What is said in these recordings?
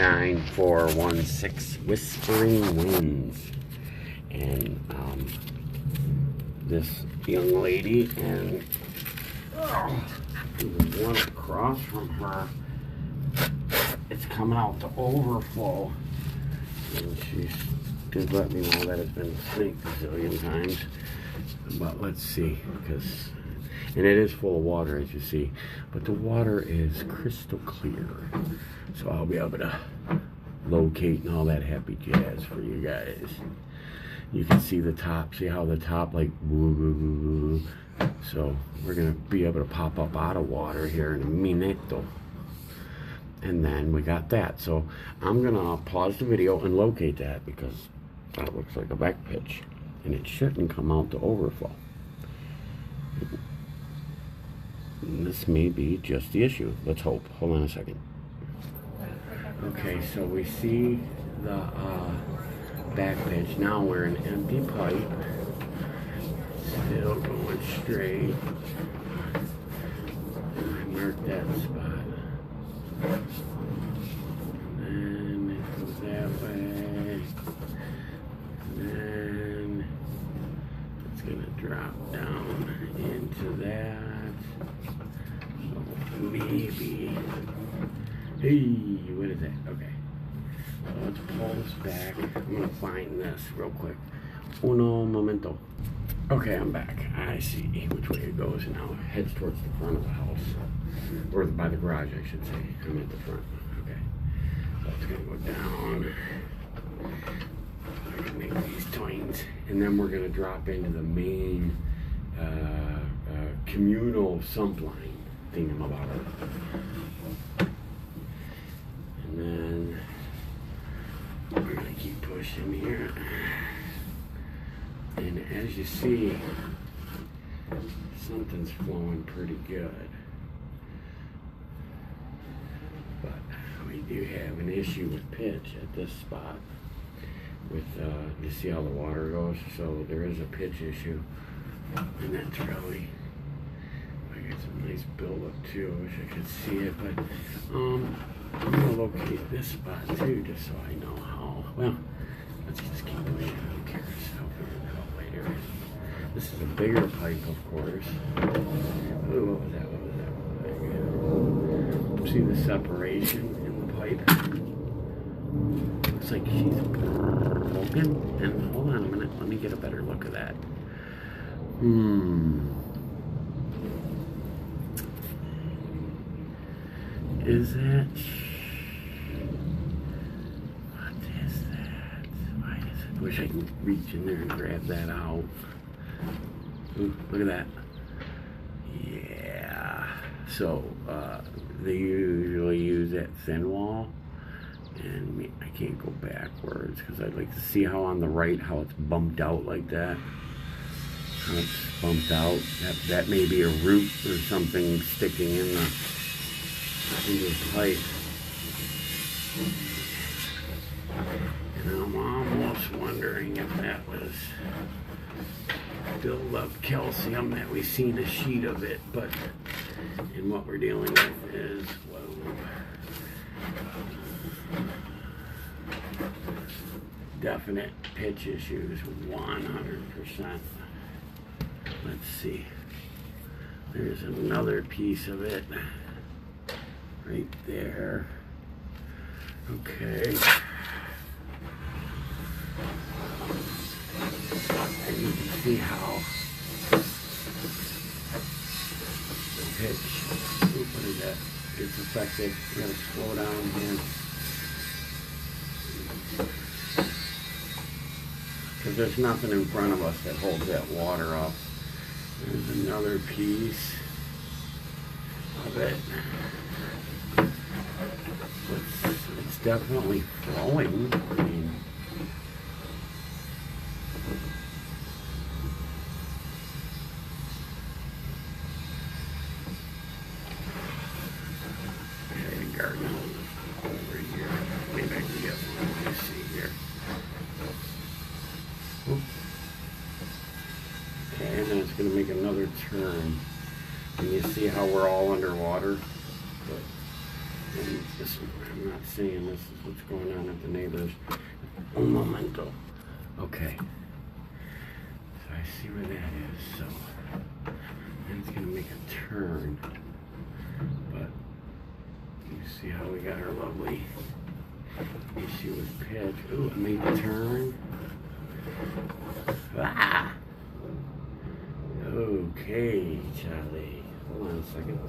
9416 Whispering Winds. And this young lady and the one across from her, it's coming out to overflow. And she did let me know that it's been snaked a zillion times. But let's see, and it is full of water, as you see, but the water is crystal clear, so I'll be able to locate and all that happy jazz for you guys. You can see the top, see how the top like woo, woo, woo, woo. So we're gonna be able to pop up out of water here in a minuto, and then we got that. So I'm gonna pause the video and locate that, because that looks like a back pitch and it shouldn't come out to overflow. And this may be just the issue. Let's hope. Hold on a second. Okay, so we see the back pitch. Now we're in empty pipe. Still going straight. And I marked that spot. And then it goes that way. And then it's going to drop down into that. Maybe. Hey, what is that? Okay. So let's pull this back. I'm going to find this real quick. Uno momento. Okay, I'm back. I see which way it goes now. It heads towards the front of the house. Or by the garage, I should say. I'm at the front. Okay. So it's going to go down. I'm going to make these twines. And then we're going to drop into the main communal sump line thingamabobber. And then we're going to keep pushing here. And as you see, something's flowing pretty good. But we do have an issue with pitch at this spot. With, you see how the water goes? So there is a pitch issue. And that's really, I got some nice buildup too. I wish I could see it, but I'm gonna locate this spot too, just so I know how. Well, let's just keep going. I don't care. I'll figure that out later. This is a bigger pipe, of course. Oh, what was that? What was that? What was that? See the separation in the pipe? Looks like she's broken. And hold on a minute. Let me get a better look at that. Is that? What is that? Why is it? I wish I could reach in there and grab that out. Ooh, look at that. Yeah. So, they usually use that thin wall. And I can't go backwards because I'd like to see how on the right, how it's bumped out like that. It's bumped out. That may be a root or something sticking in the pipe. And I'm almost wondering if that was build up calcium that we've seen a sheet of it, but and what we're dealing with is definite pitch issues, 100%. Let's see. There's another piece of it right there. Okay. And you can see how the pitch, what is that? It's affected. We gotta slow down here. Because there's nothing in front of us that holds that water up. There's another piece of it. It's definitely flowing. I mean, okay, garden over here. Maybe I can get one. Let me see here. Okay, and then it's going to make another turn. And you see how we're all underwater? But, and This, I'm not saying this is what's going on at the neighbors. Un momento. Okay. So I see where that is. So then it's gonna make a turn. But you see how we got our lovely issue with pitch. Ooh, it made the turn. Ah! Okay, Charlie. Hold on a second.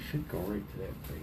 Should go right to that place.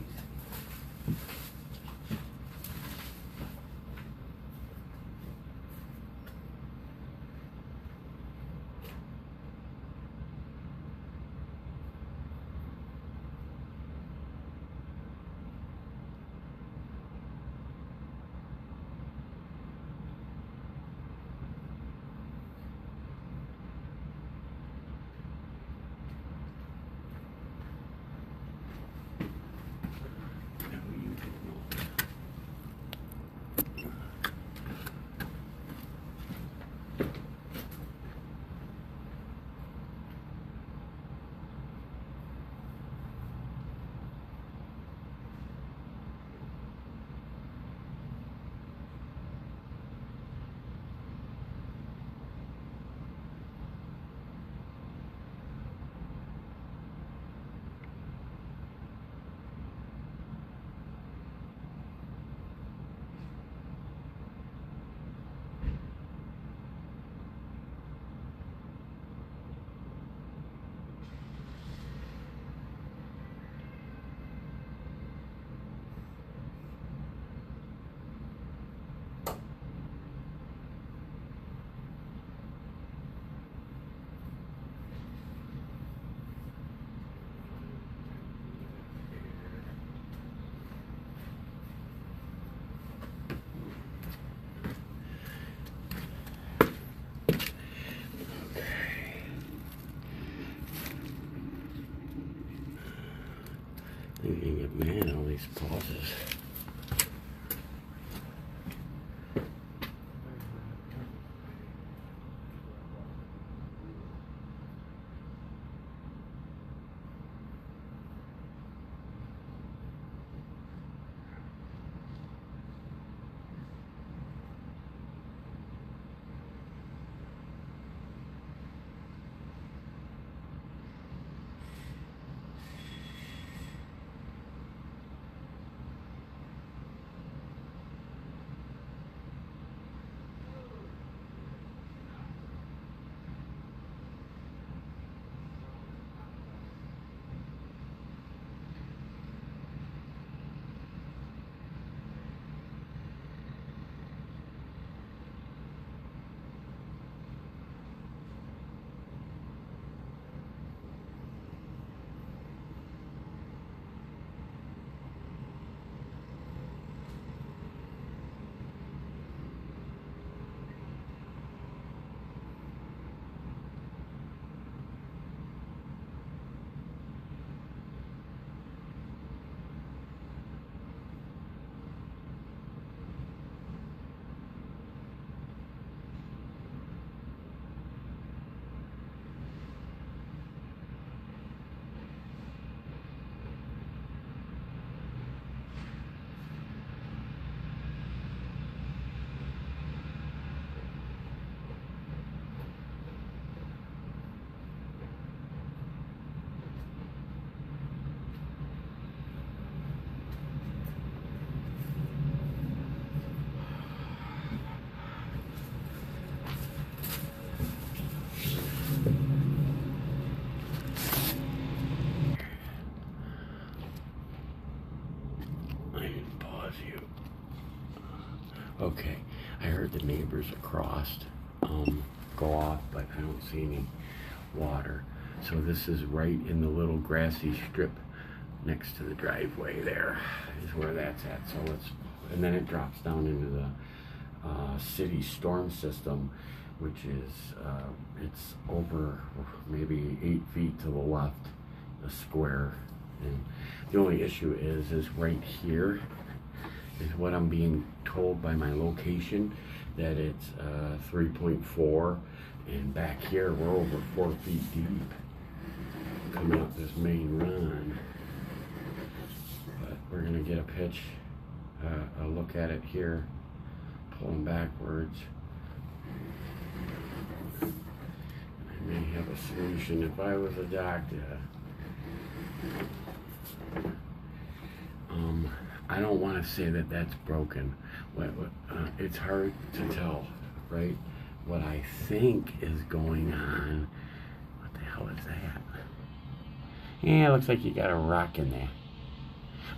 You can get mad at all these pauses. I didn't pause you. Okay, I heard the neighbors across go off, but I don't see any water. So this is right in the little grassy strip next to the driveway. There is where that's at. So and then it drops down into the city storm system, which is it's over maybe 8 feet to the left, a square. And the only issue is right here is what I'm being told by my location, that it's 3.4, and back here we're over 4 feet deep coming up this main run. But we're gonna get a pitch, a look at it here, pulling backwards. I may have a solution if I was a doctor. I don't want to say that that's broken. It's hard to tell, right? What I think is going on. What the hell is that? Yeah, it looks like you got a rock in there.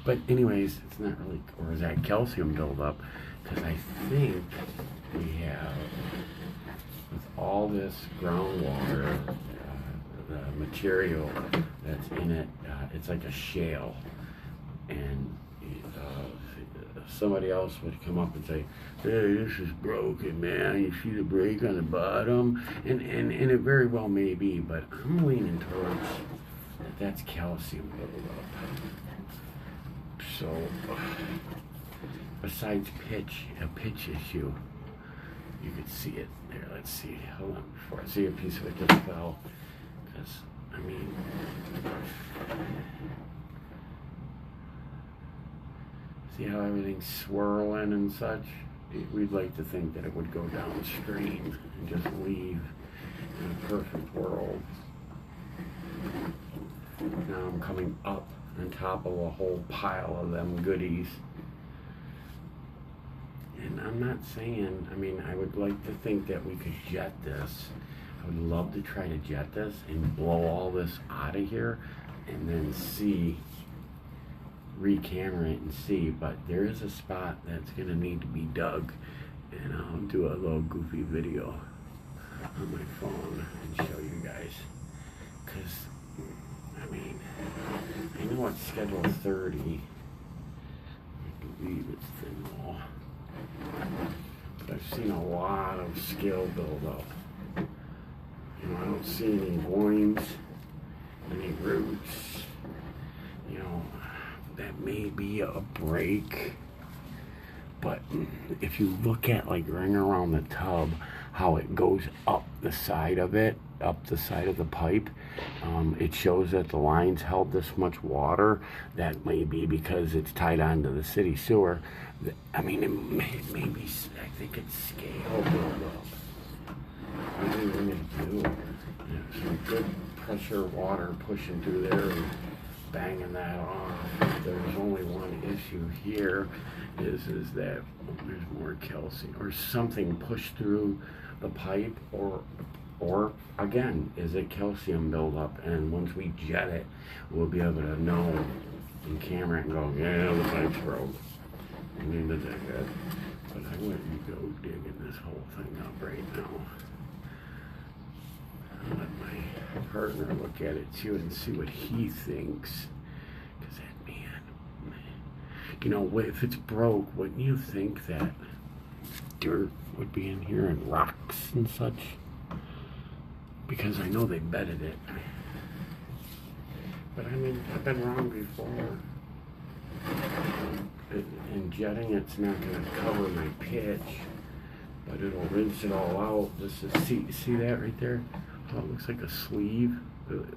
But anyways, it's not really, or is that calcium buildup? Because I think we have, with all this groundwater, the material that's in it, it's like a shale. And somebody else would come up and say, hey, this is broken, man. You see the break on the bottom? And it very well may be, but I'm leaning towards that's calcium buildup. So, besides a pitch issue, you could see it there. Let's see. Hold on before I see a piece of it just fell. Because, I mean, see how everything's swirling and such? We'd like to think that it would go downstream and just leave in a perfect world. Now I'm coming up on top of a whole pile of them goodies. And I'm not saying, I mean, I would like to think that we could jet this. I would love to try to jet this and blow all this out of here and then see, re-camera it and see, but there is a spot that's gonna need to be dug, and I'll do a little goofy video on my phone and show you guys, because I mean, I know it's schedule 30, I believe it's thin wall, but I've seen a lot of scale build up. You know, I don't see any loins, any roots, you know. That may be a break, but if you look at like ring around the tub, how it goes up the side of it, up the side of the pipe, it shows that the lines held this much water. That may be because it's tied onto the city sewer. I mean, it may be, I think it's scale buildup. What are we going to do? You know, some good pressure water pushing through there and banging that off. There's only one issue here, is that there's more calcium or something pushed through the pipe, or again, is it calcium buildup? And once we jet it, we'll be able to know in camera and go, yeah, the pipe's broke. We need to dig it. But I wouldn't go digging this whole thing up right now. I'll let my partner look at it too and see what he thinks. Because that man, you know, if it's broke, wouldn't you think that dirt would be in here and rocks and such? Because I know they bedded it. But I mean, I've been wrong before. And jetting it's not going to cover my pitch, but it'll rinse it all out. This is, see that right there? Oh, it looks like a sleeve. It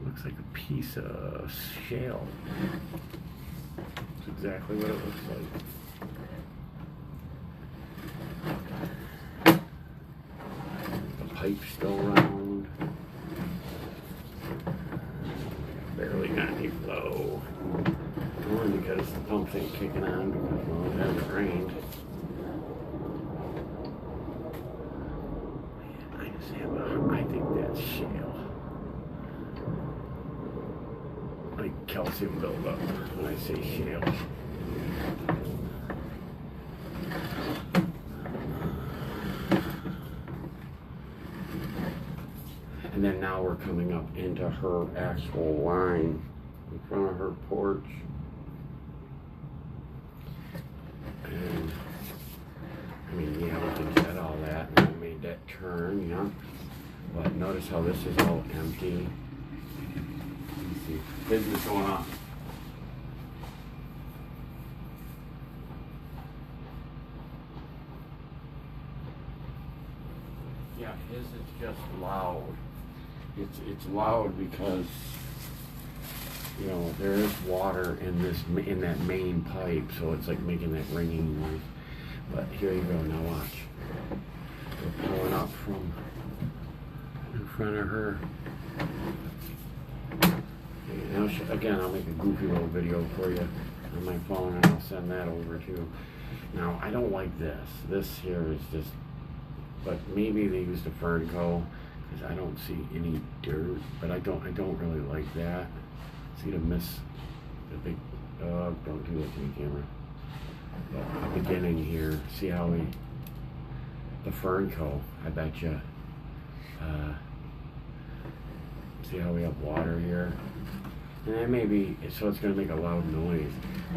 looks like a piece of shale. That's exactly what it looks like. The pipe's still round. Barely got any flow. Only because the pumps ain't kicking on because, well, it hasn't rained. I think that's shale. Like calcium. calcium buildup when I say shale. And then now we're coming up into her actual line in front of her porch. And I mean, yeah, we can get all that, and we made that turn, yeah. But notice how this is all empty. Let's see, business going on. Yeah, his is just loud. It's loud because, you know, there is water in that main pipe, so it's like making that ringing noise. But here you go, now watch. We're pulling up from in front of her. Okay, now again, I'll make a goofy little video for you on my phone, and I'll send that over too. Now, I don't like this. This here is just, but maybe they used a fern coat because I don't see any dirt. But I don't really like that. See the big, don't do that to the camera. But the beginning here, see how the fern coat, I bet you, see how we have water here? And that may be, so it's going to make a loud noise.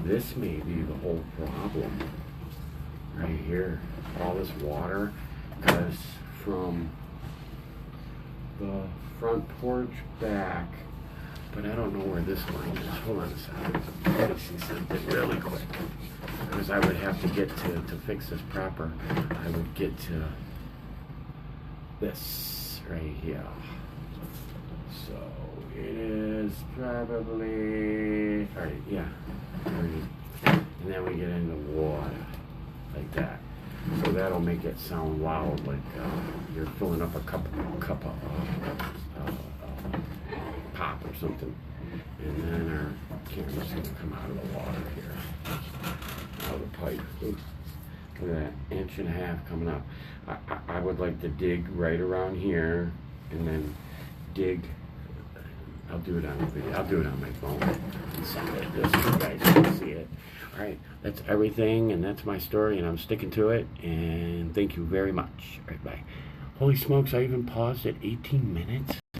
This may be the whole problem right here. All this water, because from the front porch back, but I don't know where this line is. Hold on a second. Let me see something really quick. Because I would have to get to fix this proper, I would get to this right here. So it is probably, all right, yeah. And then we get into water, like that. So that'll make it sound loud, like you're filling up a cup of pop or something. And then our camera's gonna come out of the water here, out of the pipe. Ooh, look at that, 1.5 inches coming up. I would like to dig right around here, and then dig. I'll do it on the video. I'll do it on my phone. Something like this, so you guys can see it. All right, that's everything, and that's my story, and I'm sticking to it. And thank you very much. All right, bye. Holy smokes! I even paused at 18 minutes.